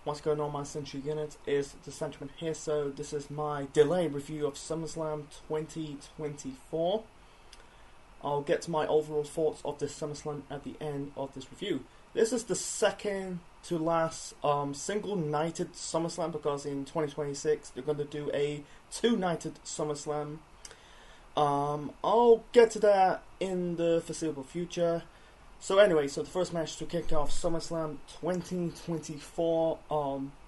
What's going on, my Century Unit? Is the Sentiment here. So this is my delayed review of SummerSlam 2024. I'll get to my overall thoughts of this SummerSlam at the end of this review. This is the second to last single-nighted SummerSlam, because in 2026 they're going to do a two-nighted SummerSlam. I'll get to that in the foreseeable future. So anyway, so the first match to kick off SummerSlam 2024,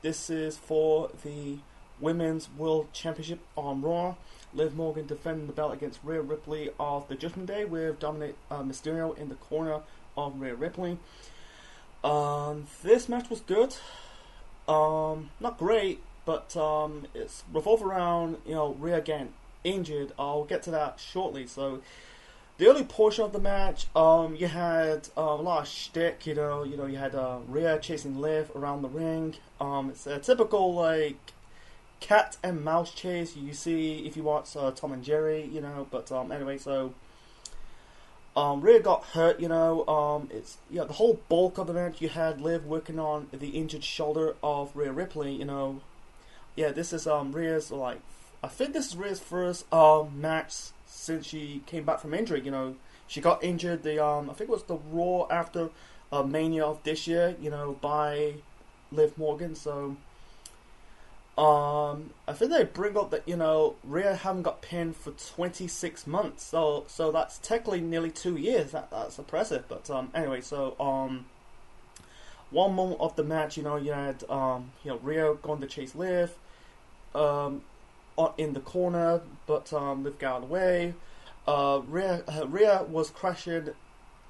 this is for the Women's World Championship on Raw. Liv Morgan defending the belt against Rhea Ripley of the Judgment Day, with Dominic Mysterio in the corner of Rhea Ripley. This match was good. Not great, but it's revolved around, Rhea getting injured. I'll get to that shortly. So the early portion of the match, you had a lot of shtick. You had Rhea chasing Liv around the ring. It's a typical cat and mouse chase you see if you watch Tom and Jerry. But anyway, so Rhea got hurt. It's the whole bulk of the match. You had Liv working on the injured shoulder of Rhea Ripley. This is Rhea's I think this is Rhea's first match since she came back from injury. She got injured I think it was the Raw after Mania of this year, by Liv Morgan. So I think they bring up that Rhea haven't got pinned for 26 months, so that's technically nearly 2 years. That's impressive. But anyway, so one moment of the match, you had Rhea going to chase Liv in the corner, but Liv got out of the way. Rhea was crashing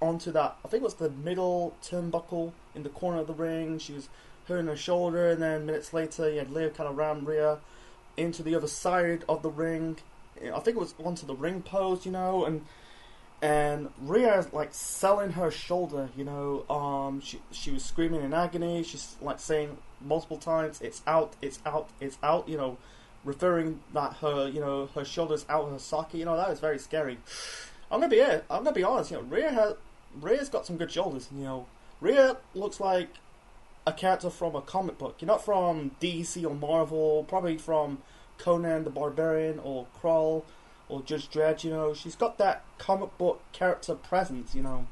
onto that, I think it was the middle turnbuckle in the corner of the ring. She was hurting her shoulder, and then minutes later you had Liv kind of ram Rhea into the other side of the ring. I think it was onto the ring post, and Rhea selling her shoulder. She was screaming in agony. She's saying multiple times, "It's out, it's out, it's out." Referring that her shoulder's out of her socket. That is very scary. I'm gonna be honest. Rhea's got some good shoulders. Rhea looks like a character from a comic book. You're not from DC or Marvel, probably from Conan the Barbarian or Krull or Judge Dredd. She's got that comic book character presence. And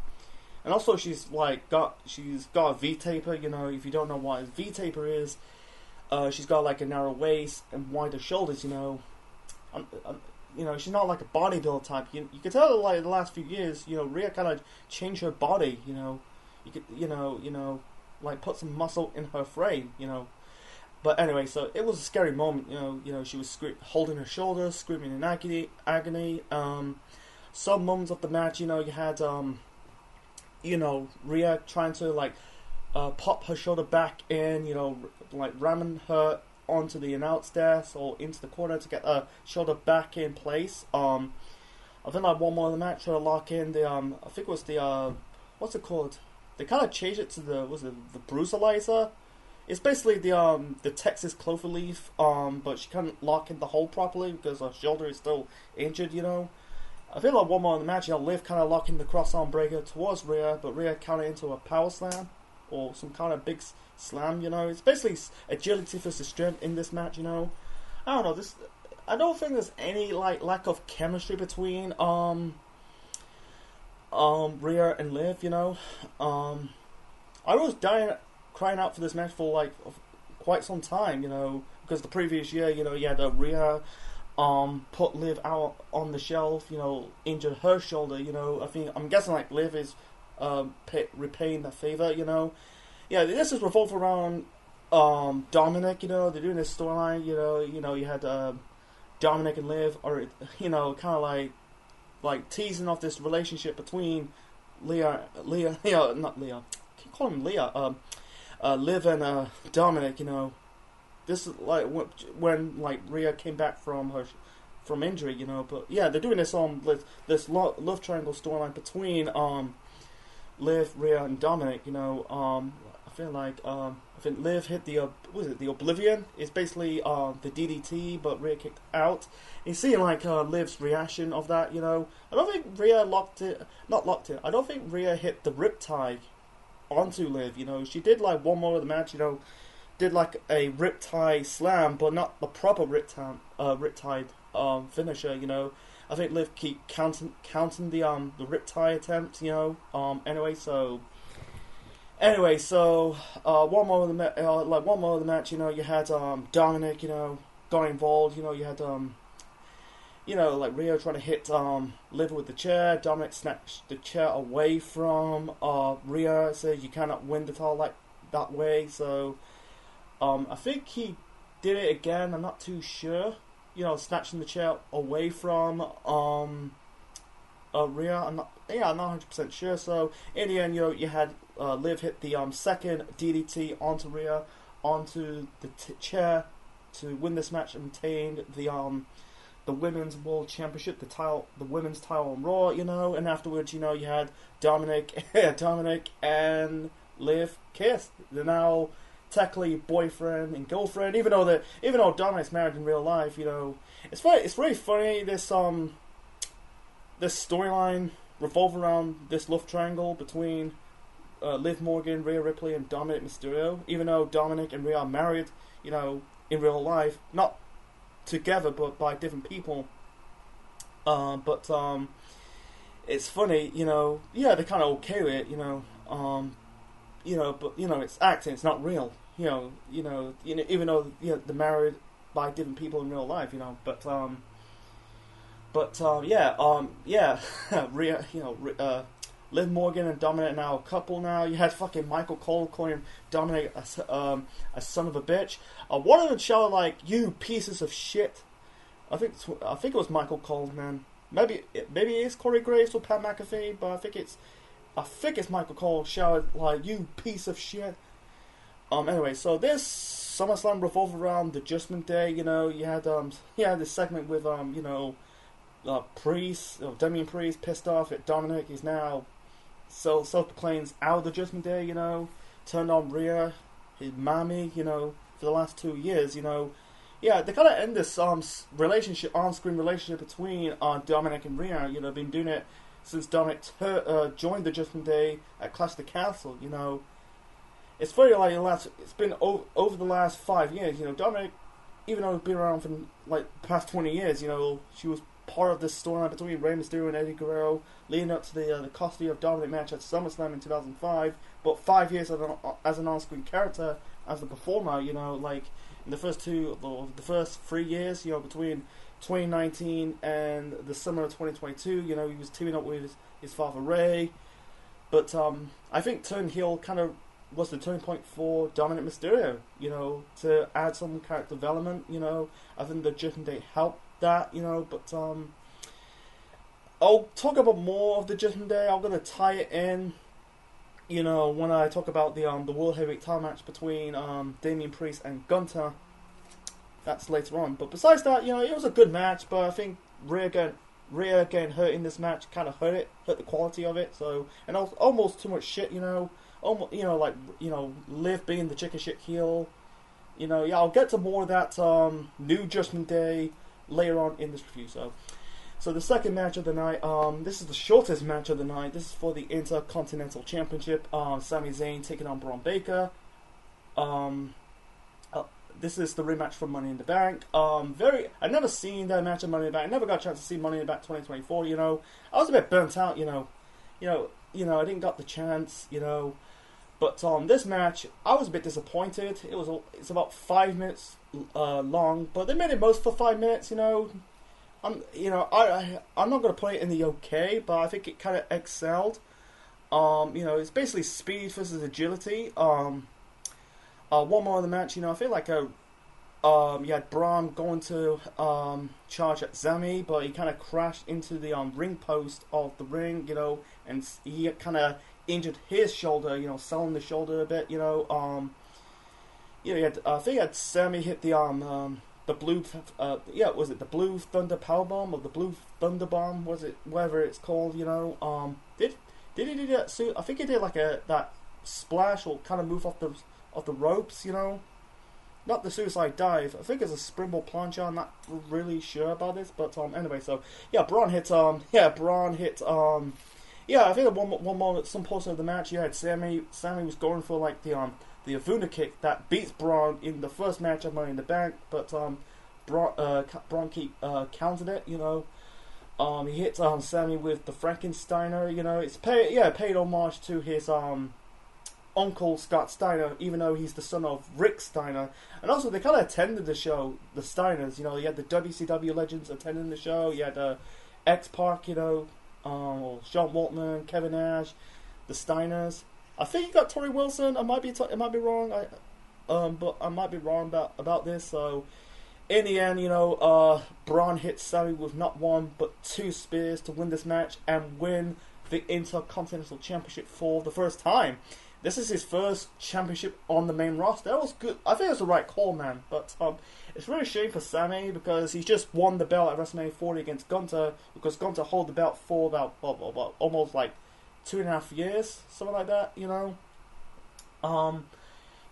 also she's got a V-taper. If you don't know what a V-taper is, she's got a narrow waist and wider shoulders. She's not like a bodybuilder type. You can tell the last few years, Rhea kind of changed her body. You could put some muscle in her frame. But anyway, so it was a scary moment. She was holding her shoulders, screaming in agony. Some moments of the match, you had Rhea trying to pop her shoulder back in, ramming her onto the announce desk or into the corner to get her shoulder back in place. I think one more of the match to lock in the I think it was the what's it called? They kind of changed it to the Bruisalizer. It's basically the Texas Cloverleaf, but she couldn't lock in the hold properly because her shoulder is still injured. I feel one more in the match, Liv kind of locking the cross arm breaker towards Rhea, but Rhea countered into a power slam or some kind of big slam. It's basically agility versus strength in this match. I don't know. I don't think there's any lack of chemistry between Rhea and Liv. I was crying out for this match for quite some time. Because the previous year, you had Rhea put Liv out on the shelf. Injured her shoulder. I'm guessing Liv is repaying that favor. This is revolved around Dominic. They're doing this storyline. You had Dominic and Liv, or kind of teasing off this relationship between Leah, not Leah. I keep calling him Leah. Liv and Dominic. This is when Rhea came back from injury. But yeah, they're doing this this love triangle storyline between Liv, Rhea, and Dominic. I think Liv hit the Oblivion. It's basically the DDT, but Rhea kicked out. And seeing Liv's reaction of that. I don't think Rhea I don't think Rhea hit the Riptide onto Liv. She did one more of the match. did like a riptide slam, but not the proper riptide finisher. You know, I think Liv keep counting the riptide attempt. You know, anyway, so one more of the match. You know, you had Dominic. You know, got involved. You know, you had you know, like Rio trying to hit Liv with the chair. Dominic snatched the chair away from Rio. Says you cannot win the title like that way. So I think he did it again. I'm not too sure. You know, snatching the chair away from Rio. I'm not 100% sure. So in the end, you know, you had Liv hit the second DDT onto Rio, onto the chair to win this match and obtain the Women's World Championship, the women's title on Raw, you know, and afterwards, you know, you had Dominic and Liv kiss. They're now technically boyfriend and girlfriend, even though Dominic's married in real life, you know. It's very funny, this storyline revolves around this love triangle between Liv Morgan, Rhea Ripley, and Dominic Mysterio, even though Dominic and Rhea are married, you know, in real life, not together but by different people. But it's funny, you know. Yeah, they're kind of okay with it, you know. You know, but you know, it's acting, it's not real. You know, even though they're married by different people in real life, you know. But yeah, Rhea, you know, Liv Morgan and Dominic are now a couple now. You had fucking Michael Cole calling Dominic a son of a bitch. One of them shouted like, "You pieces of shit." I think it was Michael Cole, man. Maybe it is Corey Graves or Pat McAfee, but I think it's Michael Cole shouted like, "You piece of shit." Anyway, so this SummerSlam revolved around the Judgment Day. You know, you had this segment with you know, Priest, Damian Priest, pissed off at Dominic. He's now self-proclaimed out of the Judgment Day, you know, turned on Rhea, his mommy, you know, for the last 2 years, you know. Yeah, they kind of end this on-screen relationship between Dominic and Rhea. You know, been doing it since Dominic joined the Judgment Day at Clash of the Castle, you know. It's funny, like, it's been over the last 5 years, you know. Dominic, even though he's been around for like the past 20 years, you know, she was part of this storyline between Rey Mysterio and Eddie Guerrero, leading up to the custody of Dominic match at SummerSlam in 2005. But 5 years as an on-screen character, as a performer, you know, like in the first 3 years, you know, between 2019 and the summer of 2022, you know, he was teaming up with his father Rey. But I think turn heel kind of was the turning point for Dominic Mysterio, you know, to add some character development, you know. I think the Judgment Day helped that, you know, but I'll talk about more of the Judgment Day. I'm gonna tie it in, you know, when I talk about the World Heavyweight title match between Damian Priest and Gunther. That's later on. But besides that, you know, it was a good match, but I think Rhea getting hurt in this match kind of hurt the quality of it. So, and almost too much shit, you know. Almost, you know, like, you know, Liv being the chicken shit heel. You know, yeah, I'll get to more of that new Judgment Day later on in this review. So the second match of the night, this is the shortest match of the night. This is for the Intercontinental Championship. Sami Zayn taking on Braun Baker. This is the rematch from Money in the Bank. I've never seen that match of Money in the Bank. I never got a chance to see Money in the Bank 2024. You know, I was a bit burnt out. You know, I didn't got the chance. You know. But this match, I was a bit disappointed. It's about 5 minutes long, but they made it most for 5 minutes. You know, I'm not gonna play it in the okay, but I think it kind of excelled. You know, it's basically speed versus agility. One more of the match, you know, I feel like you had Braun going to charge at Sami, but he kind of crashed into the ring post of the ring, you know, and he kind of injured his shoulder, you know, selling the shoulder a bit, you know. You know, I think he had Sami hit the blue, was it the Blue Thunder Powerbomb or the Blue Thunder Bomb? Was it whatever it's called? You know, did he do that? So I think he did like that splash or kind of move off the ropes. You know, not the suicide dive. I think it's a springboard plancha. I'm not really sure about this, but anyway, so yeah, Braun hit. Yeah, I think at one moment, some portion of the match, you had Sami was going for like the the Avuna kick that beats Braun in the first match of Money in the Bank, but Braun countered it, you know. He hits Sammy with the Frankensteiner, you know. It's paid homage to his uncle Scott Steiner, even though he's the son of Rick Steiner. And also, they kind of attended the show, the Steiners, you know. You had the WCW legends attending the show. You had X-Pac, you know, Sean Waltman, Kevin Nash, the Steiners. I think you got Tori Wilson. I might be wrong. But I might be wrong about this. So, in the end, you know, Braun hits Sammy with not one but 2 spears to win this match and win the Intercontinental Championship for the first time. This is his first championship on the main roster. That was good. I think it was the right call, man. But it's really a shame for Sammy because he's just won the belt at WrestleMania 40 against Gunther, because Gunther held the belt for about almost like 2.5 years, something like that. You know.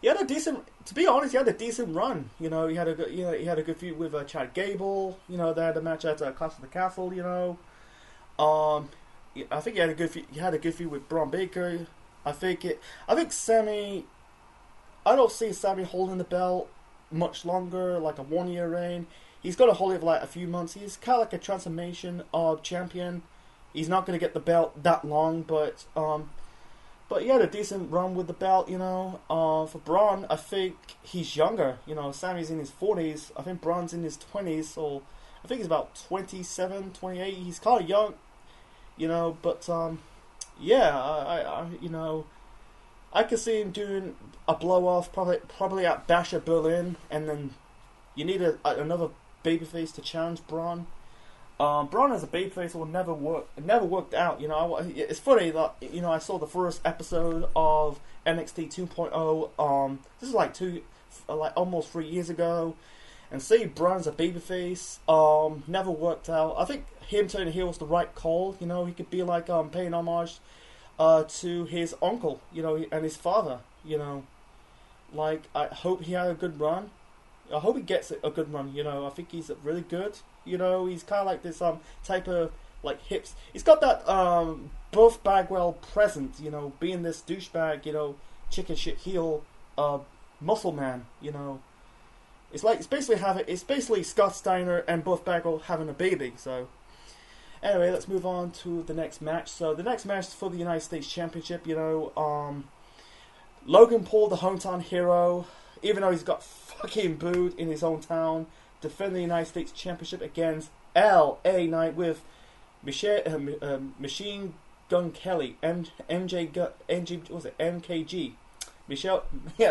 He had a decent. To be honest, he had a decent run. You know, he had a good feud with Chad Gable. You know, they had a match at Clash of the Castle. You know. I think he had a good feud with Braun Baker. I think Sammy. I don't see Sammy holding the belt much longer, like a 1-year reign. He's got to hold it for like a few months. He's kind of like a transformation of champion. He's not going to get the belt that long, but he had a decent run with the belt, you know. For Braun, I think he's younger. You know, Sammy's in his 40s. I think Braun's in his 20s, so I think he's about 27, 28. He's kind of young, you know, but yeah, I you know, I could see him doing a blow-off probably at Bash at Berlin, and then you need another babyface to challenge Braun. Braun as a babyface will never work. It never worked out. You know, it's funny that, you know, I saw the first episode of NXT 2.0. This is like almost 3 years ago, and see Braun as a babyface never worked out. I think him turning heel was the right call. You know, he could be like paying homage to his uncle, you know, and his father. You know, like, I hope he had a good run. I hope he gets a good run. You know, I think he's really good. You know, he's kind of like this type of like hips. He's got that Buff Bagwell presence. You know, being this douchebag. You know, chicken shit heel muscle man. You know, it's basically Scott Steiner and Buff Bagwell having a baby. So anyway, let's move on to the next match. So the next match is for the United States Championship. You know, Logan Paul, the hometown hero, even though he's got fucking booed in his own town, defend the United States Championship against L.A. Knight with Machine Gun Kelly, MKG,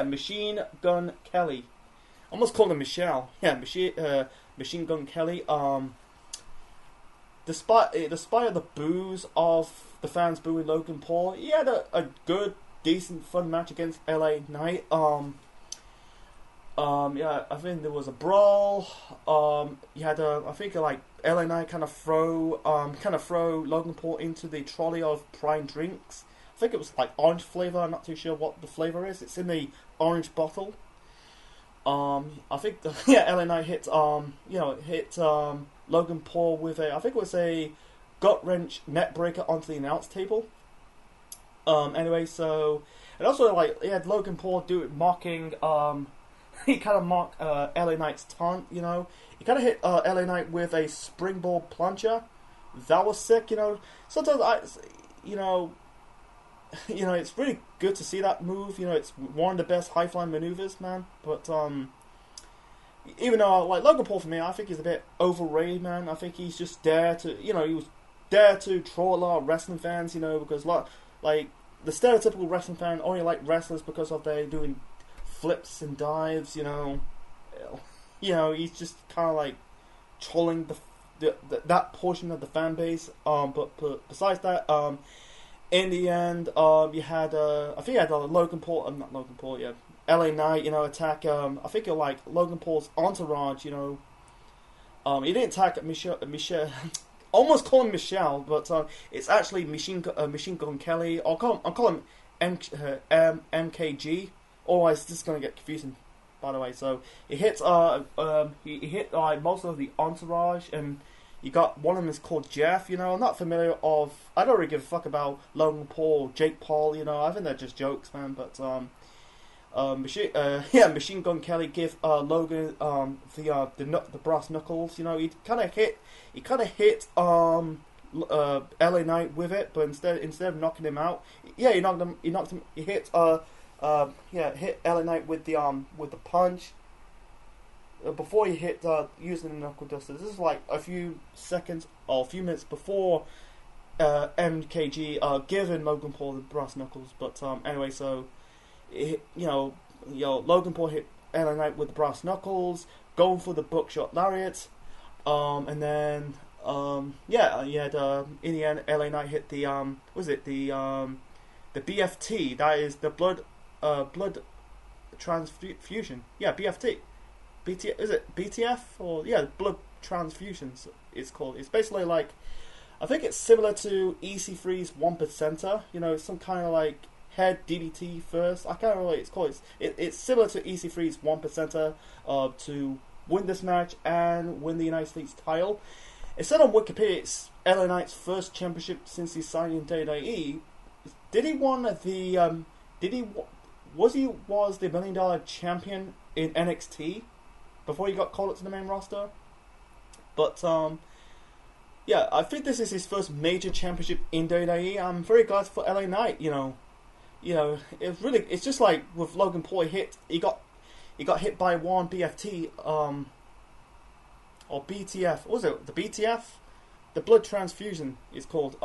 Machine Gun Kelly. Almost called him Michelle. Yeah, Machine Gun Kelly. Despite the boos of the fans booing Logan Paul, he had a good, decent, fun match against L.A. Knight. Yeah, I think there was a brawl. You had I think like LA Knight kind of throw Logan Paul into the trolley of prime drinks. I think it was like orange flavor. I'm not too sure what the flavor is. It's in the orange bottle. I think LA Knight hit Logan Paul with I think it was a gut wrench neck breaker onto the announce table. Anyway, so, and also like he had Logan Paul do it mocking. He kind of mocked LA Knight's taunt, you know. He kind of hit LA Knight with a springboard plunger. That was sick, you know. Sometimes it's really good to see that move. You know, it's one of the best high flying maneuvers, man. But even though like Logan Paul for me, I think he's a bit overrated, man. I think he's just there to, you know, he was there to draw a lot of wrestling fans, you know, because like the stereotypical wrestling fan only like wrestlers because of they doing flips and dives, you know. He's just kind of like trolling that portion of the fan base. But besides that, in the end, you had I think you had Logan Paul, not Logan Paul, yeah, LA Knight, you know, attack. I think it like Logan Paul's entourage, you know. He didn't attack Michelle. Almost call him Michelle, but it's actually Machine Gun Kelly. I'll call him MKG. Otherwise, this is going to get confusing, by the way. So, he hit most of the entourage, and you got one of them is called Jeff, you know. I'm not familiar I don't really give a fuck about Logan Paul, Jake Paul, you know. I think they're just jokes, man. But, Machine Gun Kelly give Logan the brass knuckles. You know, he kind of hit LA Knight with it, but instead of knocking him out, yeah, he hit hit LA Knight with the punch. Before he hit using the knuckle dusters. This is like a few seconds or a few minutes before MKG giving Logan Paul the brass knuckles. But anyway, so Logan Paul hit LA Knight with the brass knuckles, going for the buckshot lariat, and then in the end LA Knight hit the the BFT, that is the blood transfusion. Yeah, BFT. Is it BTF or blood transfusions? It's called. It's basically like, I think it's similar to EC3's 1%er. You know, it's some kind of like head DDT first. I can't remember what it's called. It's similar to EC3's 1%er to win this match and win the United States title. It said on Wikipedia it's LA Knight's first championship since he signed in WWE. Did he won the was the $1 million champion in NXT before he got called up to the main roster? But I think this is his first major championship in WWE. I'm very glad for LA Knight. It's just like with Logan Paul, he got hit by one BFT or BTF. What was it? The BTF, the blood transfusion is called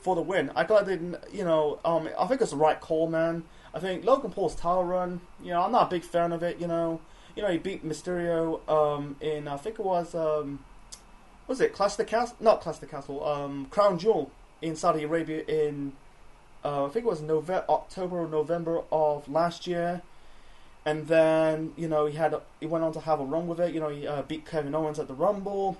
for the win. I glad they didn't. I think it's the right call, man. I think Logan Paul's title run. I'm not a big fan of it. He beat Mysterio in, I think it was it Clash of the Castle? Not Clash of the Castle. Crown Jewel in Saudi Arabia in I think it was October or November of last year. And then he went on to have a run with it. He beat Kevin Owens at the Rumble.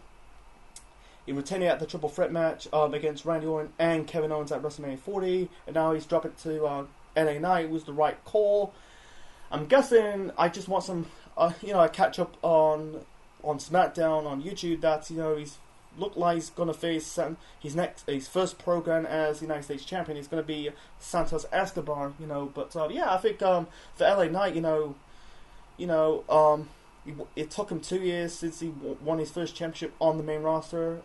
He retained it at the Triple Threat match against Randy Orton and Kevin Owens at WrestleMania 40, and now he's dropped it to LA Knight. It was the right call. I'm guessing I just want some, a catch up on SmackDown on YouTube. That he's looked like he's gonna face his first program as United States champion. He's gonna be Santos Escobar. But I think for LA Knight, it took him 2 years since he won his first championship on the main roster,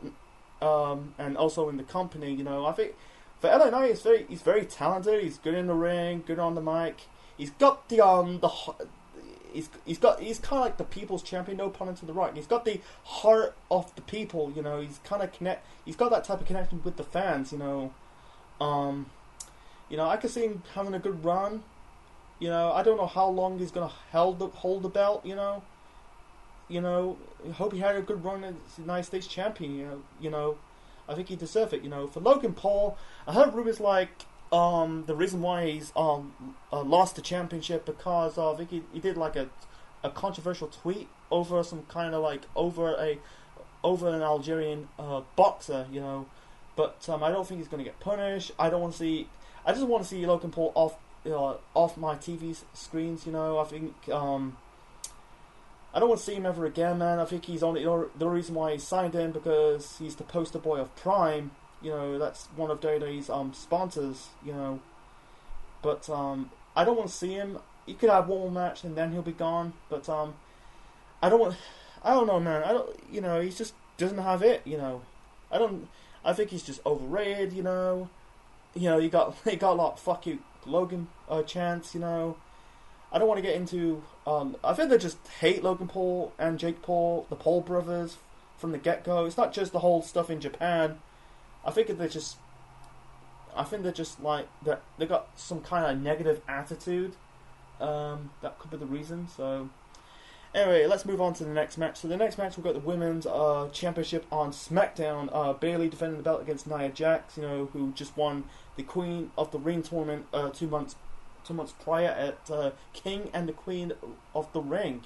and also in the company. I think for LA Knight, he's very talented. He's good in the ring, good on the mic. He's got he's kind of like the people's champion, no pun into the right. He's got the heart of the people. He's kind of he's got that type of connection with the fans. I could see him having a good run. I don't know how long he's gonna hold the belt. I hope he had a good run as United States champion. I think he deserved it. For Logan Paul, I heard rumors like the reason why he's lost the championship because I think he did like a controversial tweet over some kind of like over an Algerian boxer. But I don't think he's going to get punished. I just want to see Logan Paul off my TV screens. I think I don't want to see him ever again, man. I think he's only the reason why he signed him because he's the poster boy of Prime. That's one of WWE's sponsors. But I don't want to see him. He could have one more match and then he'll be gone. But I don't know, man. He just doesn't have it. I think he's just overrated. He got a lot of "fuck you, Logan" chants. I don't want to get into. I think they just hate Logan Paul and Jake Paul, the Paul brothers, from the get-go. It's not just the whole stuff in Japan. I think they're just like that. They got some kind of negative attitude. That could be the reason. So, anyway, let's move on to the next match. So the next match we've got the women's championship on SmackDown. Bayley defending the belt against Nia Jax. Who just won the Queen of the Ring tournament 2 months prior at King and the Queen of the Ring.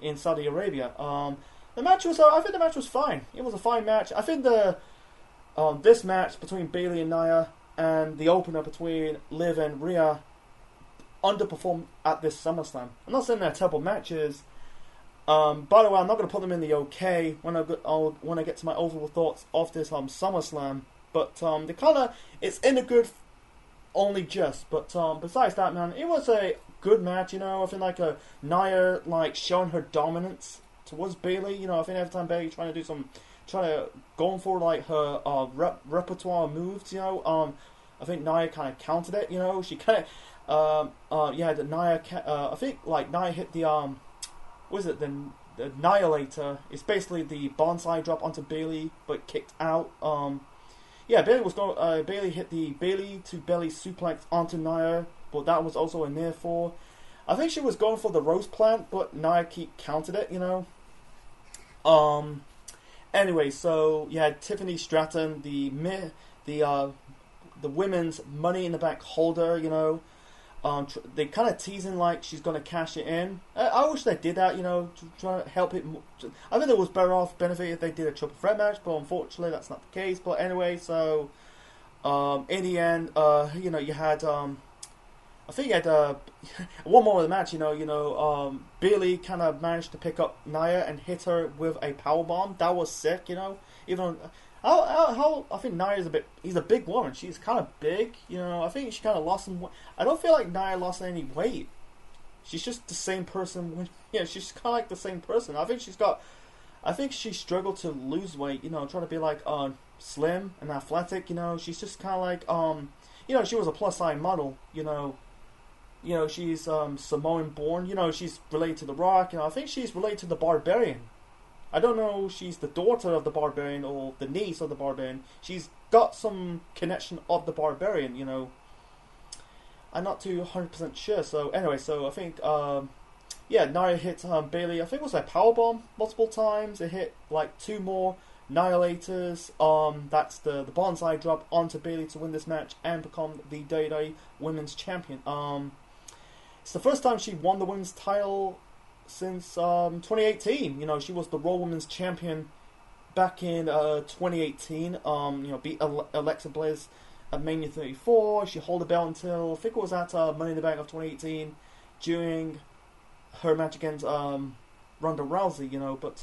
In Saudi Arabia. The match was. I think the match was fine. It was a fine match. I think this match between Bayley and Nia and the opener between Liv and Rhea underperformed at this SummerSlam. I'm not saying they're terrible matches. By the way, I'm not going to put them in the okay when I get to my overall thoughts of this SummerSlam. But it's in a good only just. But besides that, man, it was a good match. You know, I think like Nia like showing her dominance towards Bayley. You know, I think every time Bayley trying to going for like her repertoire moves. You know, I think Nia kind of countered it. You know, she kind of the Nia. I think like Nia hit the what is it the Annihilator. It's basically the bonsai drop onto Bayley, but kicked out. Bayley hit the Bayley to belly suplex onto Nia, but that was also a near fall. I think she was going for the rose plant, but Nia countered it. You know. Anyway, so you had Tiffany Stratton, the women's Money in the Bank holder. You know. They kind of teasing like she's going to cash it in. I wish they did that, you know, to try to help it. I think it was better off benefit if they did a triple threat match, but unfortunately that's not the case. But anyway, so in the end, you know, you had I think you had one more of the match. You know, Bayley kind of managed to pick up Nia and hit her with a powerbomb. That was sick, you know. Even how I think Nia he's a big woman. She's kind of big, you know. I think she kind of lost some weight. I don't feel like Nia lost any weight. She's just the same person. She's kind of like the same person. I think she struggled to lose weight, you know, trying to be like slim and athletic, you know. She's just kind of like you know, she was a plus size model, you know. You know, she's Samoan born, you know, she's related to The Rock, you know. I think she's related to the Barbarian. I don't know if she's the daughter of the Barbarian or the niece of the Barbarian. She's got some connection of the Barbarian, you know. I'm not too 100% sure. So anyway, so I think Nia hit Bayley. I think it was a powerbomb multiple times. It hit like 2 more Annihilators. That's the bonsai drop onto Bayley to win this match and become the WWE Women's Champion. It's the first time she won the women's title since 2018. You know, she was the Raw Women's Champion back in 2018. You know, beat Alexa Bliss at Mania 34. She held the belt until I think it was at Money in the Bank of 2018 during her match against Ronda Rousey. You know, but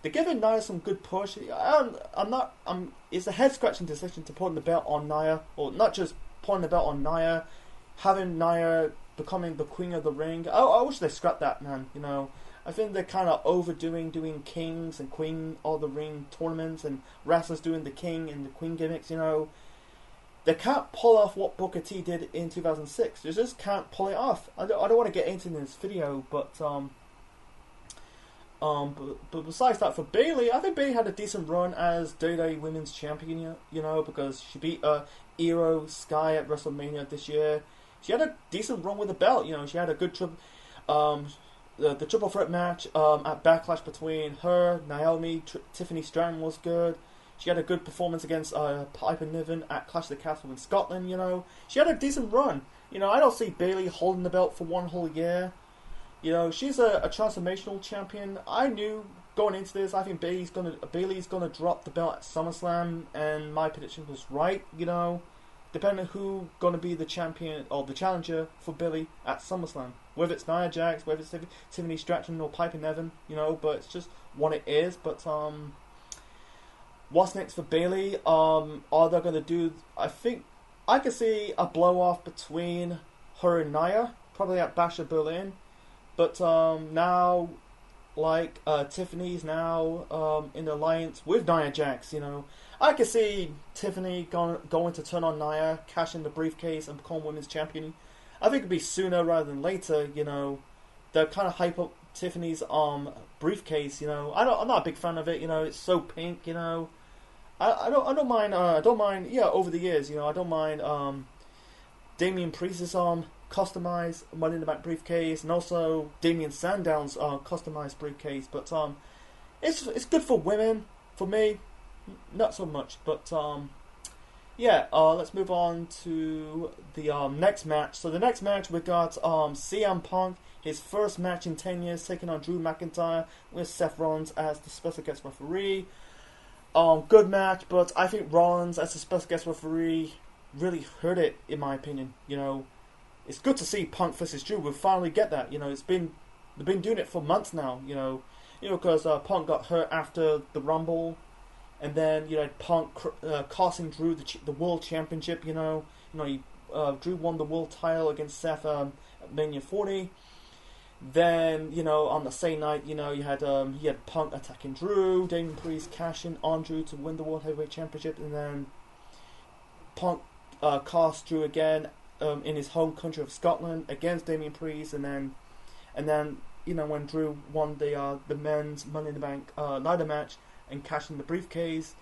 they're giving Nia some good push. It's a head scratching decision to put the belt on Nia, or not just putting the belt on Nia, having Nia becoming the Queen of the Ring. I wish they scrapped that, man. You know, I think they're kind of overdoing doing Kings and Queen of the Ring tournaments and wrestlers doing the King and the Queen gimmicks. You know, they can't pull off what Booker T did in 2006. They just can't pull it off. I don't want to get into this video, but besides that, for Bayley, I think Bayley had a decent run as WWE Women's Champion. You know, because she beat Io Sky at WrestleMania this year. She had a decent run with the belt, you know. She had a good the triple threat match at Backlash between her, Naomi, Tiffany Stratton was good. She had a good performance against Piper Niven at Clash of the Castle in Scotland, you know. She had a decent run. You know, I don't see Bayley holding the belt for one whole year. You know, she's a transformational champion. I knew going into this, I think Bayley's gonna drop the belt at SummerSlam, and my prediction was right, you know. Depending on who's going to be the champion or the challenger for Bayley at SummerSlam. Whether it's Nia Jax, whether it's Tiffany Stratton or Piper Niven, you know, but it's just what it is. But what's next for Bayley? Are they going to do... I think I could see a blow-off between her and Nia, probably at Bash of Berlin. But now, like, Tiffany's now in the alliance with Nia Jax, you know. I could see Tiffany going to turn on Nia, cash in the briefcase, and become women's champion. I think it'd be sooner rather than later. You know, they're kind of hype up Tiffany's briefcase. You know, I'm not a big fan of it. You know, it's so pink. You know, I don't mind. Yeah, over the years, you know, I don't mind. Damian Priest's customized Money in the Bank briefcase, and also Damian Sandown's customized briefcase. But it's good for women. For me, not so much, but let's move on to the next match. So the next match we got CM Punk, his first match in 10 years, taking on Drew McIntyre with Seth Rollins as the special guest referee. Good match, but I think Rollins as the special guest referee really hurt it, in my opinion. You know, it's good to see Punk versus Drew. We'll finally get that. You know, they've been doing it for months now. You know, because Punk got hurt after the Rumble. And then, you know, Punk costing Drew the World Championship, you know. Drew won the World title against Seth Mania 40. Then, you know, on the same night, you know, you had Punk attacking Drew, Damien Priest cashing on Drew to win the World Heavyweight Championship, and then Punk cast Drew again in his home country of Scotland against Damien Priest, and then you know, when Drew won the men's Money in the Bank ladder match and cashed in the briefcase,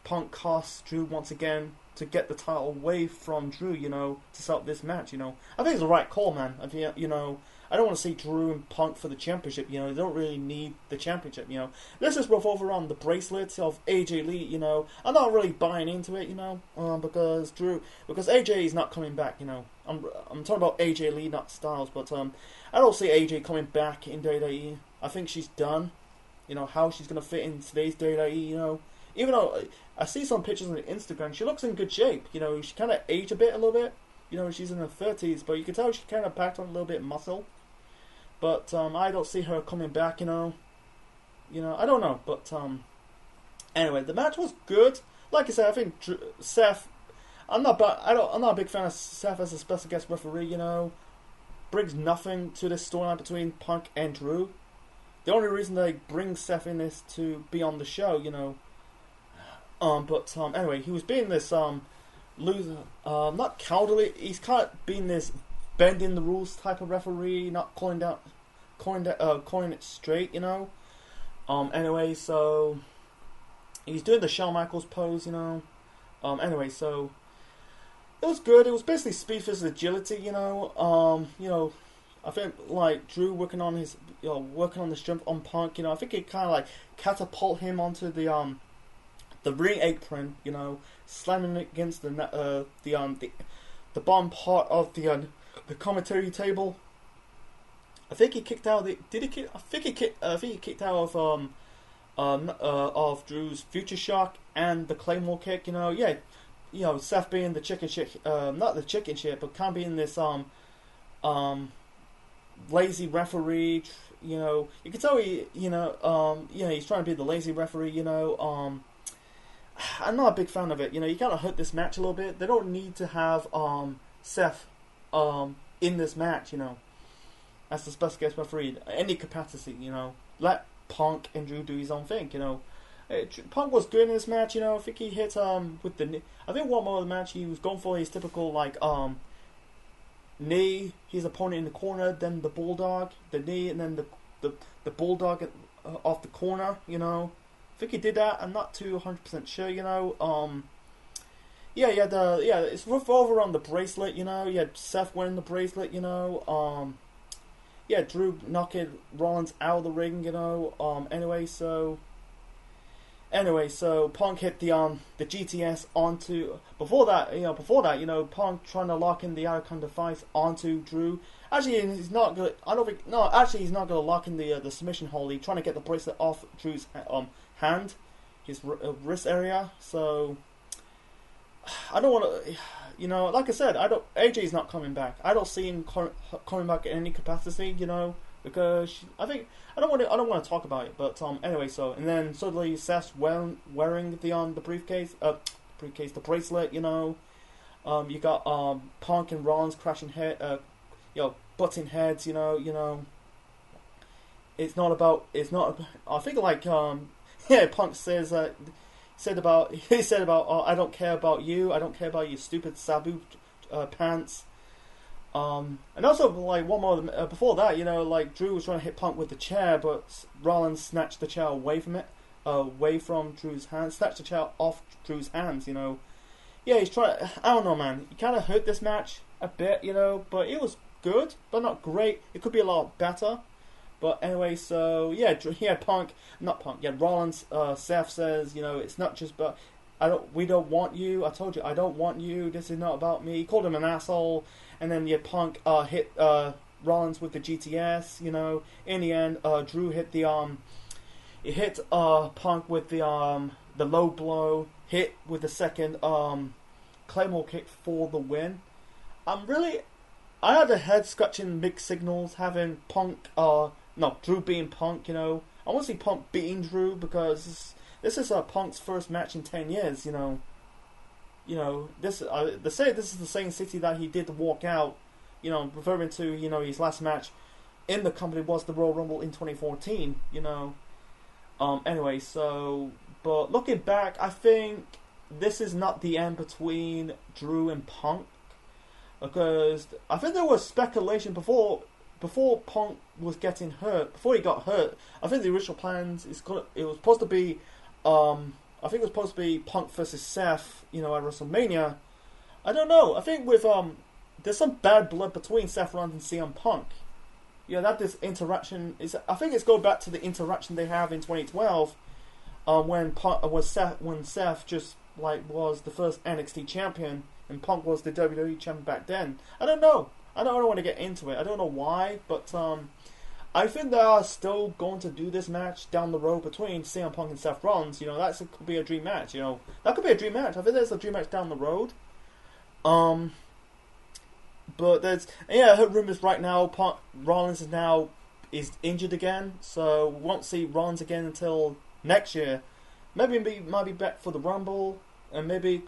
Punk cast Drew once again to get the title away from Drew, you know, to set up this match, you know. I think it's the right call, man. I think, you know, I don't want to see Drew and Punk for the championship, you know. They don't really need the championship, you know. Let's just revolve around the bracelets of AJ Lee, you know. I'm not really buying into it, you know, because AJ is not coming back, you know. I'm talking about AJ Lee, not Styles, but I don't see AJ coming back in WWE. I think she's done. You know, how she's going to fit in today's WWE, you know. Even though I see some pictures on Instagram, she looks in good shape. You know, she kind of aged a little bit. You know, she's in her 30s, but you can tell she kind of packed on a little bit of muscle. But I don't see her coming back, you know. I don't know, but anyway, the match was good. Like I said, I think Seth. I'm not a big fan of Seth as a special guest referee. You know, brings nothing to this storyline between Punk and Drew. The only reason they bring Seth in is to be on the show, you know. But anyway, he was being this loser, not cowardly. He's kind of being this bending the rules type of referee, not calling it straight, you know. Anyway, so he's doing the Shawn Michaels pose, you know. Anyway, so it was good. It was basically speed versus agility, you know. I think like Drew working on the strength on Punk, you know. I think it kind of like catapult him onto the ring apron, you know, slamming it against the bottom part of the commentary table. I think he kicked out. I think he kicked out of Drew's Future Shock and the Claymore kick. You know, yeah, you know, Seth being the chicken shit, not the chicken shit, but kind of being this lazy referee. You know, you can tell he's trying to be the lazy referee. You know, I'm not a big fan of it. You know, you kind of hurt this match a little bit. They don't need to have Seth in this match, you know, as the special guest referee, any capacity, you know. Let Punk and Drew do his own thing, you know. Punk was good in this match, you know. I think he hit with the knee. I think one more of the match he was going for his typical like knee, his opponent in the corner, then the bulldog, the knee, and then the bulldog off the corner, you know. I think he did that. I'm not too 100% sure, you know. It's revolved around the bracelet, you know. You had Seth wearing the bracelet, you know. Drew knocking Rollins out of the ring, you know. Anyway, so Punk hit the GTS onto. Before that, you know, Punk trying to lock in the Icon device onto Drew. Actually, he's not gonna. He's not gonna lock in the submission hold. He's trying to get the bracelet off Drew's hand, his wrist area. So I don't want to, you know, like I said, AJ's not coming back. I don't see him coming back in any capacity, you know, because I don't want to talk about it. But anyway, so and then suddenly Seth's wearing the briefcase, the bracelet, you know. You got Punk and Rollins crashing butting heads, you know. He said about I don't care about you, I don't care about your stupid Sabu pants. And also like one more before that, you know, like Drew was trying to hit Punk with the chair, but Rollins snatched the chair away from Drew's hands, snatched the chair off Drew's hands, you know. Yeah, he's trying. I don't know, man. He kind of hurt this match a bit, you know, but it was good, but not great. It could be a lot better. But anyway, so Rollins. Seth says, you know, it's not just, but we don't want you. I told you, I don't want you. This is not about me. He called him an asshole, and then Punk hit Rollins with the GTS. You know, in the end, Drew hit Punk with the low blow, hit with the second Claymore kick for the win. I had a head scratching mixed signals having Punk. Drew being Punk, you know. I want to see Punk beating Drew because this is Punk's first match in 10 years, you know. They say this is the same city that he did the walkout referring to his last match in the company was the Royal Rumble in 2014. Anyway, but looking back, I think this is not the end between Drew and Punk, because I think there was speculation before Punk was getting hurt. Before he got hurt, I think the original plans it was supposed to be, I think it was supposed to be Punk versus Seth, at WrestleMania. I don't know. I think with there's some bad blood between Seth Rollins and CM Punk. That this interaction is. I think it's going back to the interaction they have in 2012, when Seth just was the first NXT champion and Punk was the WWE champion back then. I don't know. I don't want to get into it. I don't know why, but I think they are still going to do this match down the road between CM Punk and Seth Rollins. That could be a dream match. That could be a dream match. I think there's a dream match down the road. But I heard rumors right now. Rollins is injured again, so we won't see Rollins again until next year. Maybe might be back for the Rumble, and maybe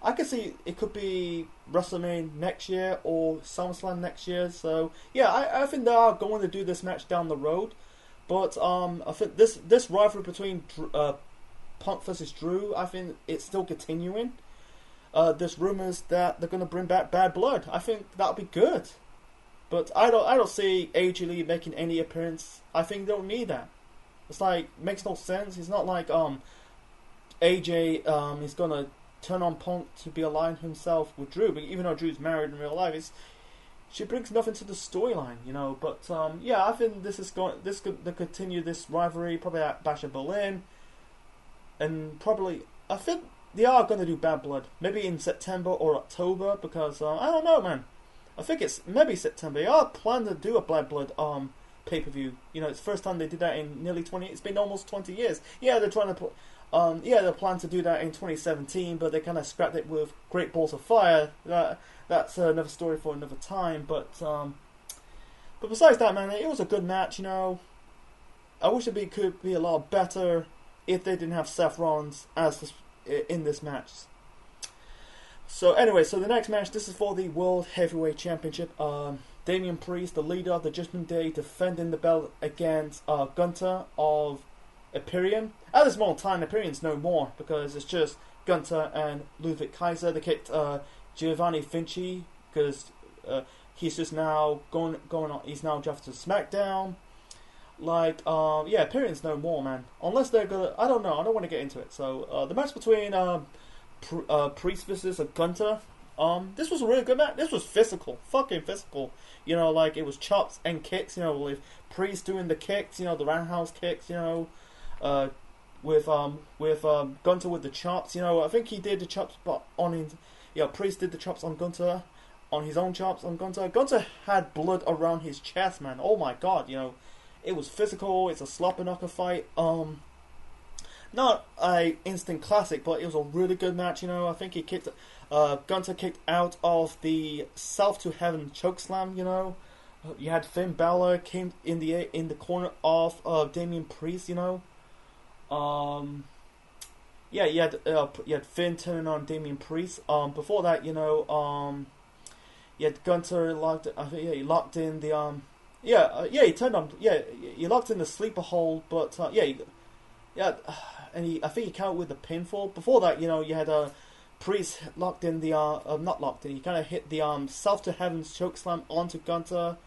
I could see it could be WrestleMania next year or SummerSlam next year. So I think they are going to do this match down the road. But I think this rivalry between Punk versus Drew, I think it's still continuing. There's rumors that they're going to bring back Bad Blood. I think that'll be good. But I don't see AJ Lee making any appearance. I think they don't need that. It's makes no sense. It's not like AJ is going to turn on Punk to be aligned himself with Drew. But even though Drew's married in real life, she brings nothing to the storyline, But I think they continue this rivalry probably at Bash of Berlin, and probably I think they are going to do Bad Blood maybe in September or October, because I don't know, man. I think it's maybe September. They are planning to do a Bad Blood pay-per-view. It's the first time they did that in nearly 20. It's been almost 20 years. They're trying to put. They're planning to do that in 2017, but they kind of scrapped it with Great Balls of Fire. That's another story for another time. But besides that, man, it was a good match. I wish it could be a lot better if they didn't have Seth Rollins in this match. So anyway, the next match, this is for the World Heavyweight Championship. Damian Priest, the leader of the Judgment Day, defending the belt against Gunther of Imperium. At this moment in time, Imperium's no more, because it's just Gunther and Ludwig Kaiser. They kicked Giovanni Vinci because he's just now going on. He's now drafted to SmackDown. Imperium's no more, man. Unless they're gonna, I don't know. I don't want to get into it. So the match between Priest versus Gunther. This was a really good match. This was physical, fucking physical. It was chops and kicks. With Priest doing the kicks. The roundhouse kicks. With Gunther with the chops. I think he did the chops, but on his. Priest did the chops on Gunther, on his own chops on Gunther. Gunther had blood around his chest, man. Oh my god, it was physical. It's a slobber knocker fight. Not a instant classic, but it was a really good match. I think he kicked. Gunther kicked out of the South to Heaven chokeslam. You had Finn Balor came in the corner of Damian Priest. You had Finn turning on Damian Priest. Before that, you had Gunther locked. I think he locked in the he turned on. He locked in the sleeper hold, but and I think he counted with the pinfall. Before that, you had Priest locked in the not locked in. He kind of hit the South to Heaven's chokeslam onto Gunther,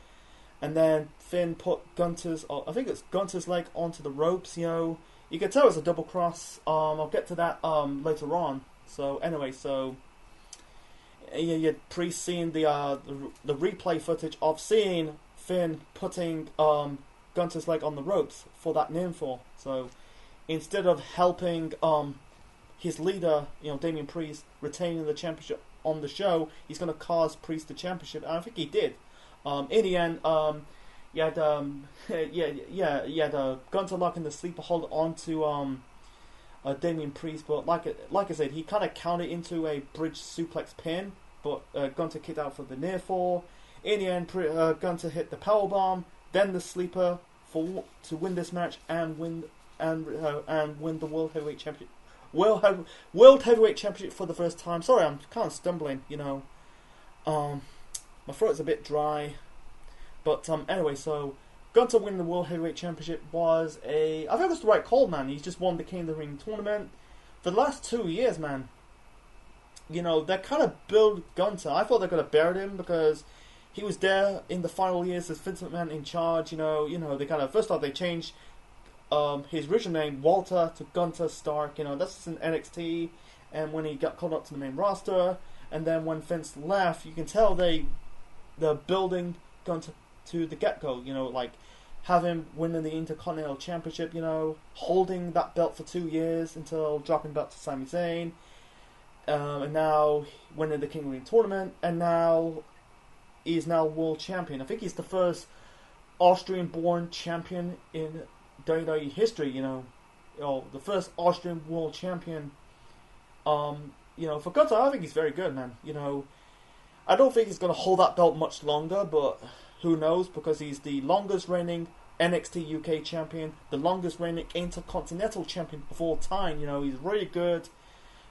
and then Finn put Gunther's. I think it's Gunther's leg onto the ropes. You can tell it's a double cross. I'll get to that later on. So anyway, you had Priest seeing the replay footage of seeing Finn putting Gunther's leg on the ropes for that nearfall. So instead of helping his leader, Damian Priest, retaining the championship on the show, he's going to cost Priest the championship, and I think he did. In the end, you had Gunther locking the sleeper hold onto Damian Priest, but like I said, he kind of counted into a bridge suplex pin, but Gunther kicked out for the near fall. In the end, Gunther hit the powerbomb, then the sleeper to win this match and win the World Heavyweight Championship. World Heavyweight Championship for the first time. Sorry, I'm kind of stumbling, My throat's a bit dry. But anyway, so Gunther winning the World Heavyweight Championship was I think it was the right call, man. He's just won the King of the Ring tournament. For the last 2 years, man, you know, they kind of built Gunther. I thought they could have buried him because he was there in the final years as Vince McMahon in charge. You know, they kind of first off they changed his original name Walter to Gunther Stark. You know, that's in NXT, and when he got called up to the main roster, and then when Vince left, you can tell they're building Gunther to the get-go. You know, like have him winning the Intercontinental Championship. You know, holding that belt for 2 years until dropping belt to Sami Zayn. And now winning the King of the Ring tournament, and now he's now world champion. I think he's the first Austrian-born champion in WWE history. You know, the first Austrian world champion. You know, for Gunther, I think he's very good, man. You know, I don't think he's going to hold that belt much longer, but who knows? Because he's the longest reigning NXT UK champion, the longest reigning Intercontinental champion of all time. You know, he's really good.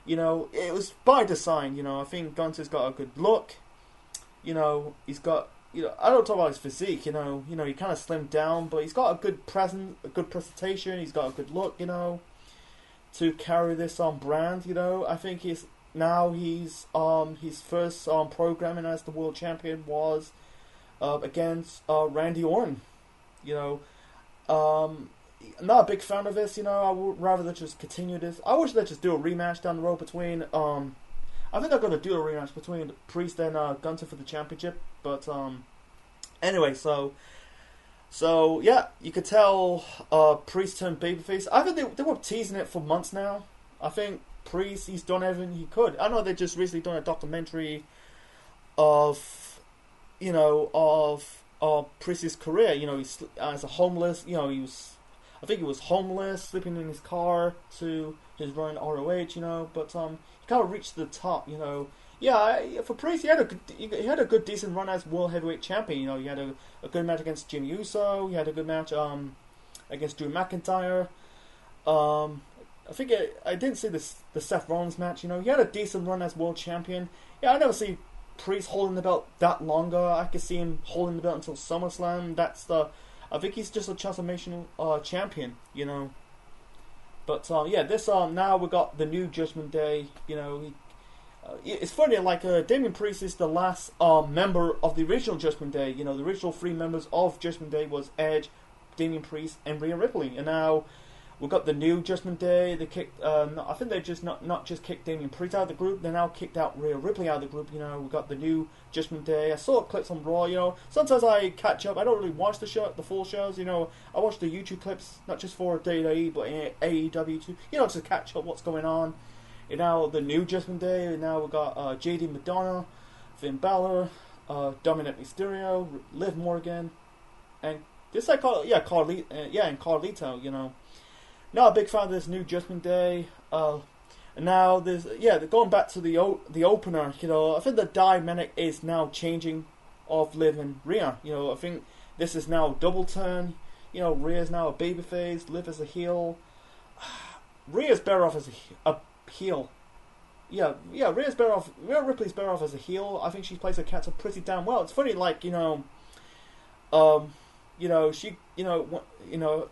You know, it was by design. You know, I think Gunther's got a good look. You know, he's got. You know, I don't talk about his physique. You know, he kind of slimmed down, but he's got a good presence, a good presentation. He's got a good look. You know, to carry this brand. You know, I think his first programming as the world champion was against Randy Orton. You know, I'm not a big fan of this. You know, I would rather they just continue this. I wish they'd just do a rematch down the road between. I think they're going to do a rematch between Priest and Gunther for the championship. But anyway, so yeah, you could tell Priest turned babyface. I think they were teasing it for months now. I think Priest, he's done everything he could. I know they just recently done a documentary of Priest's career. You know, he's as a homeless. You know, I think he was homeless, sleeping in his car to his run in ROH. You know, but he kind of reached the top. You know, yeah. For Priest, he had a good decent run as World Heavyweight Champion. You know, he had a good match against Jimmy Uso. He had a good match against Drew McIntyre. I think I didn't see the Seth Rollins match. You know, he had a decent run as World Champion. Yeah, I never see Priest holding the belt that longer. I could see him holding the belt until SummerSlam. I think he's just a transformational champion, you know. But yeah, this now we got the new Judgment Day. You know, it's funny. Like Damian Priest is the last member of the original Judgment Day. You know, the original 3 members of Judgment Day was Edge, Damian Priest, and Rhea Ripley. And now we've got the new Judgment Day. They kicked. I think they just not just kicked Damian Priest out of the group. They now kicked out Rhea Ripley out of the group. You know, we got the new Judgment Day. I saw clips on Raw. You know, sometimes I catch up. I don't really watch the full shows. You know, I watch the YouTube clips not just for WWE but AEW too. You know, to catch up what's going on. And now the new Judgment Day. And now we got JD Madonna, Finn Balor, Dominic Mysterio, Liv Morgan, and this and Carlito. You know. Not a big fan of this new Judgment Day. And now they're going back to the opener. You know, I think the dynamic is now changing of Liv and Rhea. You know, I think this is now a double turn. You know, Rhea's now a babyface, Liv is a heel. Rhea's better off as a heel. Yeah, Rhea Ripley's better off as a heel. I think she plays her character pretty damn well. It's funny, like, you know, she,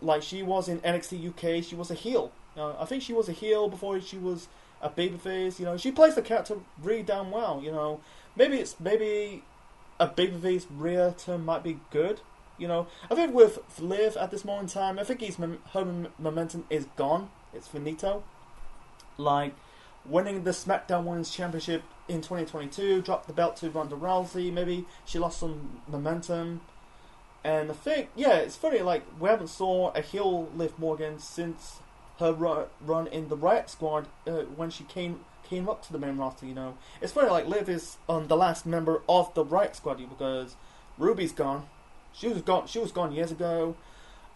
like she was in NXT UK, she was a heel. I think she was a heel before she was a babyface. You know, she plays the character really damn well. You know, maybe a babyface Rhea turn might be good. You know, I think with Liv at this moment in time, I think her momentum is gone. It's finito. Like winning the SmackDown Women's Championship in 2022, dropped the belt to Ronda Rousey. Maybe she lost some momentum. And I think, yeah, it's funny, like, we haven't saw a heel Liv Morgan since her run in the Riot Squad when she came up to the main roster, you know. It's funny, like, Liv is the last member of the Riot Squad because Ruby's gone. She was gone years ago.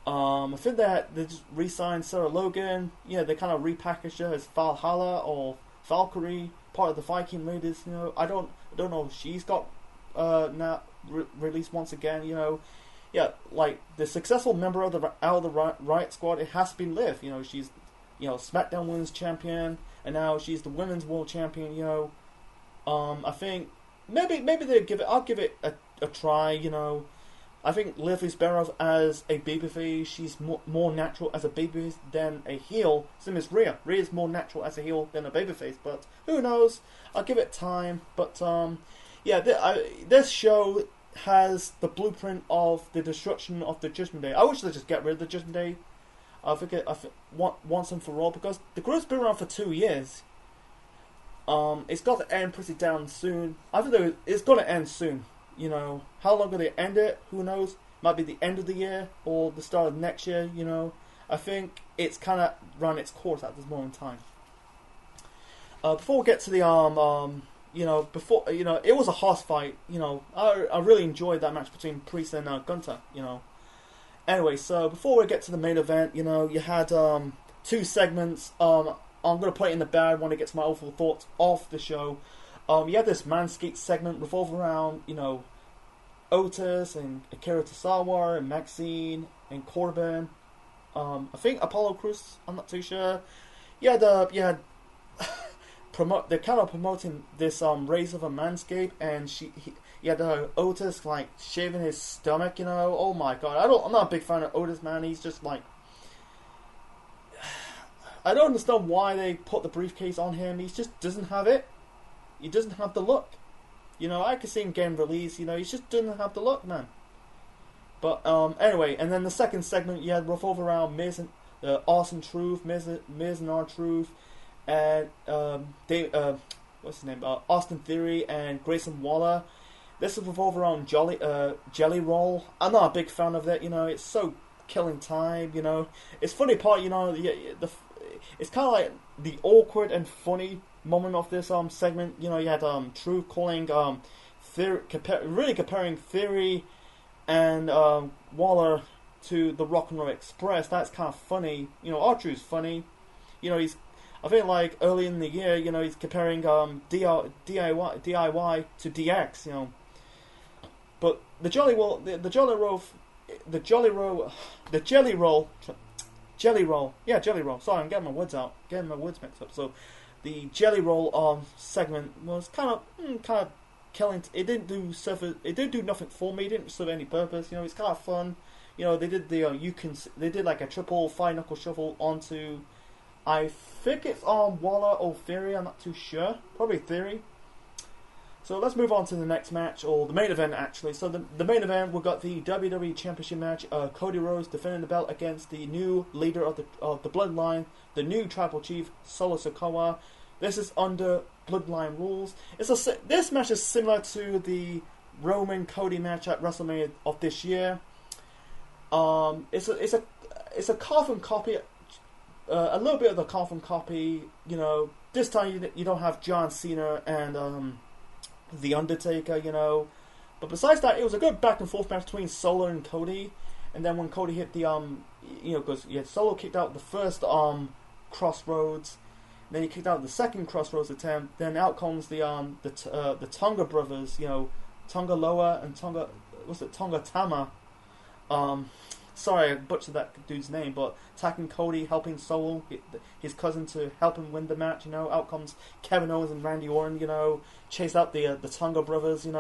I think that they just re-signed Sarah Logan. Yeah, they kind of repackaged her as Valhalla or Valkyrie, part of the Viking Raiders, you know. I don't know if she's got now released once again, you know. Yeah, like the successful member of the Riot Squad, it has to be Liv. You know, she's, you know, SmackDown Women's Champion, and now she's the Women's World Champion. You know, I think maybe they give it. I'll give it a try. I think Liv is better off as a babyface. She's more natural as a babyface than a heel. Same as Rhea. Rhea's more natural as a heel than a babyface. But who knows? I'll give it time. But yeah, this show has the blueprint of the destruction of the Judgment Day. I wish they'd just get rid of the Judgment Day. I think once and for all, because the group's been around for 2 years. It's got to end pretty damn soon. I think it's got to end soon. How long will they end it? Who knows? Might be the end of the year or the start of next year. I think it's kind of run its course at this moment in time. Before we get to the it was a horse fight. I really enjoyed that match between Priest and Gunther. Anyway, so before we get to the main event, you had 2 segments. I'm gonna put it in the bag when I get to my overall thoughts of the show. You had this Manscaped segment revolve around, Otis and Akira Tozawa and Maxine and Corbin. I think Apollo Crews. I'm not too sure. They're kind of promoting this raise of a Manscaped, and you had Otis like shaving his stomach. Oh my god, I'm not a big fan of Otis, man. He's just like, I don't understand why they put the briefcase on him. He just doesn't have it. He doesn't have the look. I could see him getting released. He just doesn't have the look, man. But anyway, and then the second segment, you had revolve around Miz and Austin Truth, Miz and R-Truth, and what's his name? Austin Theory and Grayson Waller. This is revolve around Jelly Roll. I'm not a big fan of that. It's so killing time. It's funny part. It's kind of like the awkward and funny moment of this segment. You had Truth calling Theory, really comparing Theory and Waller to the Rock and Roll Express. That's kind of funny. R-Truth's funny. I think like early in the year, he's comparing DIY to DX. But the Jelly Roll, Sorry, I'm getting my words mixed up. So the Jelly Roll segment was kind of killing. It didn't do nothing for me. It didn't serve any purpose. It's kind of fun. They did they did like a triple 5-knuckle shuffle onto, I think it's on Waller or Theory. I'm not too sure. Probably Theory. So let's move on to the next match, or the main event actually. So the main event, we've got the WWE Championship match. Cody Rhodes defending the belt against the new leader of the Bloodline, the new Tribal Chief, Solo Sikoa. This is under Bloodline rules. This match is similar to the Roman Cody match at WrestleMania of this year. It's a carbon copy, a little bit of the carbon copy. This time you don't have John Cena and The Undertaker, But besides that, it was a good back and forth match between Solo and Cody. And then when Cody hit the because Solo kicked out the first Crossroads, then he kicked out the second Crossroads attempt. Then out comes the Tonga brothers, Tonga Loa and Tonga Tama. Sorry, I butchered that dude's name, but attacking Cody, helping Solo, his cousin, to help him win the match. Out comes Kevin Owens and Randy Orton. Chase out the Tonga brothers. And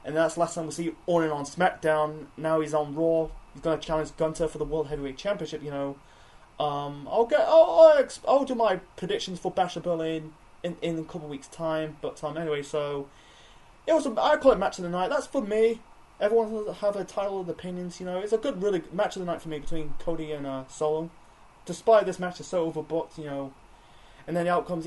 that's the last time we see Orton on SmackDown. Now he's on Raw. He's going to challenge Gunther for the World Heavyweight Championship. I'll do my predictions for Bash of Berlin in a couple of weeks' time. But anyway, so it was I call it match of the night. That's for me. Everyone will have a title of opinions. It's a good, really match of the night for me between Cody and Solo. Despite this match is so overbooked, And then the outcomes,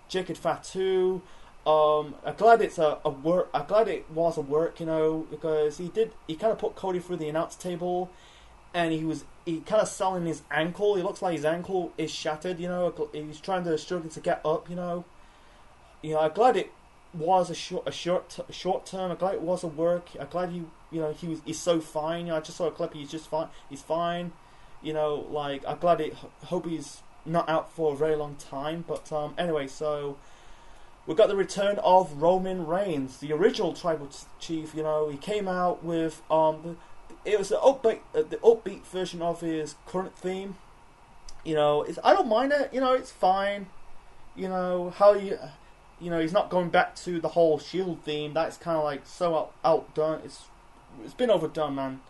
Jacob Fatu. I'm glad it's a work. I'm glad it was a work, because he kind of put Cody through the announce table, and he kind of selling his ankle. It looks like his ankle is shattered. He's trying to struggle to get up. I'm glad it was a short term. I'm glad it was a work. I'm glad he's so fine. I just saw a clip. He's just fine. He's fine. I'm glad hope he's not out for a very long time. But anyway, so we've got the return of Roman Reigns, the original Tribal Chief. He came out with it was the upbeat version of his current theme. I don't mind it. It's fine. you know, he's not going back to the whole Shield theme. That's kind of like so outdone. It's been overdone, man.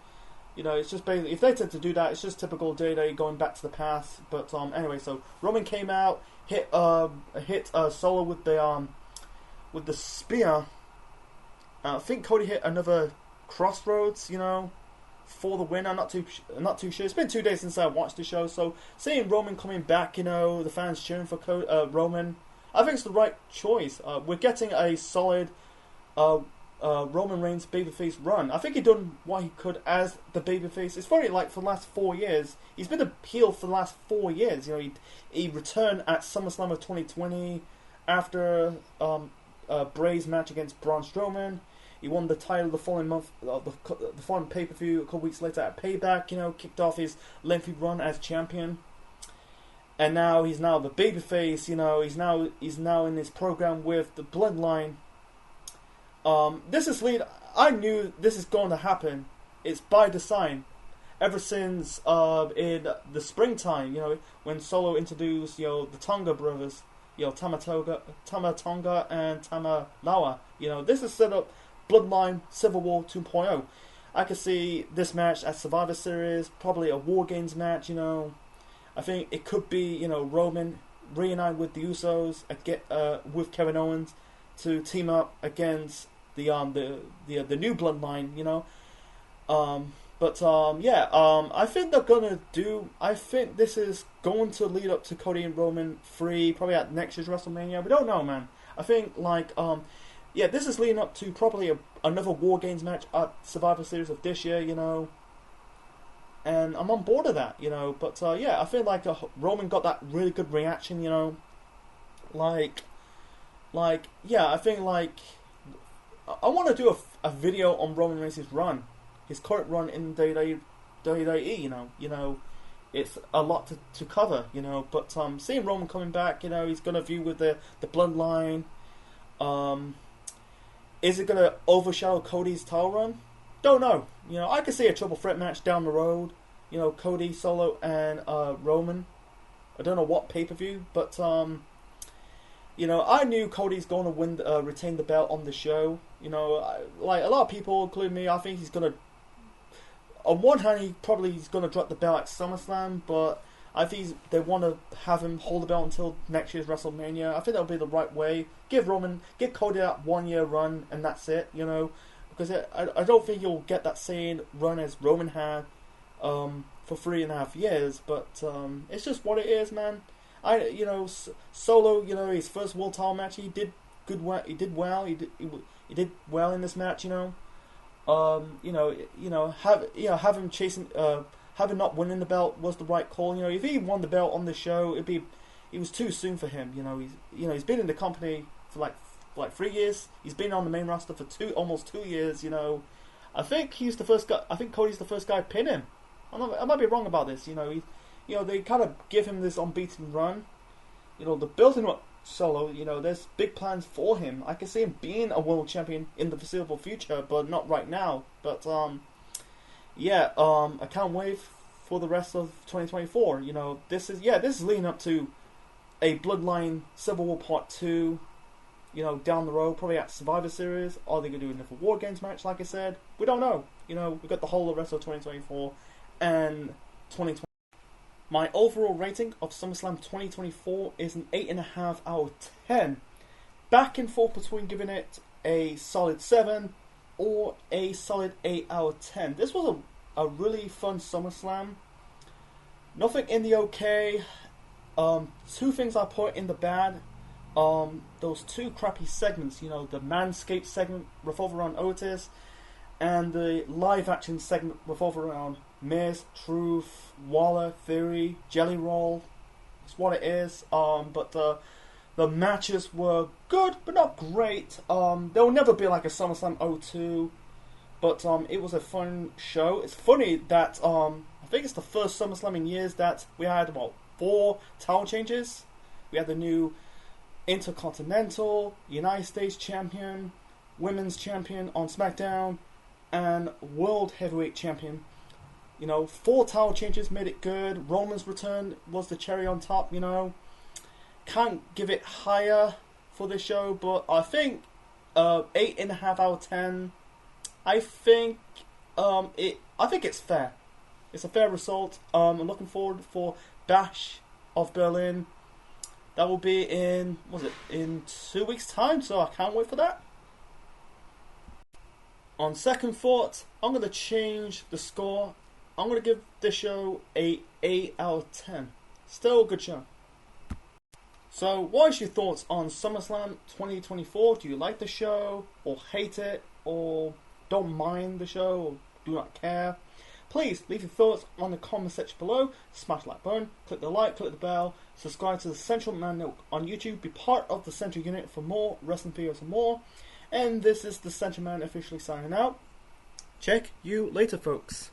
You know, it's just basically, if they tend to do that, it's just typical WWE going back to the past. But anyway, so Roman came out, hit Solo with the spear. I think Cody hit another crossroads, you know, for the win. I'm not too sure. It's been 2 days since I watched the show, so seeing Roman coming back, you know, the fans cheering for Roman, I think it's the right choice. We're getting a solid Roman Reigns babyface run. I think he done what he could as the babyface. It's funny, like for the last 4 years, he's been a heel for the last 4 years. You know, he returned at SummerSlam of 2020 after Bray's match against Braun Strowman. He won the title the following month, the following pay-per-view a couple weeks later at Payback. You know, kicked off his lengthy run as champion, and now he's now the babyface. You know, he's now in this program with the Bloodline. This is lead. I knew this is going to happen. It's by design. Ever since in the springtime, you know, when Solo introduced, you know, the Tonga brothers, you know, Tama Tonga and Tama Lawa. You know, this is set up Bloodline Civil War 2.0. I could see this match at Survivor Series, probably a War Games match. You know, I think it could be, you know, Roman reunite with the Usos, with Kevin Owens to team up against the new Bloodline, you know. I think they're gonna do. I think this is going to lead up to Cody and Roman 3, probably at next year's WrestleMania. We don't know, man. I think this is leading up to probably another War Games match at Survivor Series of this year, you know. And I'm on board of that, you know. But I feel like Roman got that really good reaction, you know. I think I want to do a video on Roman Reigns' run, his current run in WWE. You know, it's a lot to cover, you know. But seeing Roman coming back, you know, he's gonna view with the Bloodline. Is it gonna overshadow Cody's title run? Don't know. You know, I could see a triple threat match down the road. You know, Cody, Solo, and Roman. I don't know what pay-per-view, but you know, I knew Cody's going to retain the belt on the show. You know, like a lot of people, including me, I think he's going to. On one hand, he's going to drop the belt at SummerSlam, but I think they want to have him hold the belt until next year's WrestleMania. I think that'll be the right way. Give Cody that 1 year run, and that's it. You know, because I don't think he'll get that same run as Roman had for 3.5 years. But it's just what it is, man. Solo, you know, his first world title match, he did well. He did well in this match, you know. Have him chasing, having not winning the belt was the right call. You know, if he won the belt on the show, it was too soon for him. You know, he's been in the company for like 3 years. He's been on the main roster for almost 2 years. You know, I think he's the first guy. I think Cody's the first guy to pin him. I might be wrong about this. You know, they kind of give him this unbeaten run. You know, they're building up Solo. You know, there's big plans for him. I can see him being a world champion in the foreseeable future, but not right now. But I can't wait for the rest of 2024. You know, this is leading up to a Bloodline Civil War Part 2. You know, down the road, probably at Survivor Series. Are they going to do another War Games match? Like I said, we don't know. You know, we've got the whole of the rest of 2024 and 2020. My overall rating of SummerSlam 2024 is an 8.5 out of 10. Back and forth between giving it a solid 7 or a solid 8 out of 10. This was a really fun SummerSlam. Nothing in the okay. Two things I put in the bad. Those two crappy segments, you know, the Manscaped segment revolved around Otis, and the live action segment revolved around Miz, Truth, Waller, Theory, Jelly Roll. It's what it is. But the matches were good, but not great. There will never be like a SummerSlam 02, but it was a fun show. It's funny that I think it's the first SummerSlam in years that we had 4 title changes. We had the new Intercontinental, United States Champion, Women's Champion on SmackDown, and World Heavyweight Champion. You know, 4 title changes made it good. Roman's return was the cherry on top, you know. Can't give it higher for this show, but I think 8.5 out of 10. I think it's fair. It's a fair result. I'm looking forward for Bash of Berlin. That will be in 2 weeks' time, so I can't wait for that. On second thought, I'm going to change the score. I'm going to give this show a 8 out of 10. Still a good show. So, what is your thoughts on SummerSlam 2024? Do you like the show, or hate it, or don't mind the show, or do not care? Please leave your thoughts on the comment section below. Smash the like button, click the like, click the bell, subscribe to the Central Man Network on YouTube, be part of the Central Unit for more wrestling videos and more. And this is the Central Man officially signing out. Check you later, folks.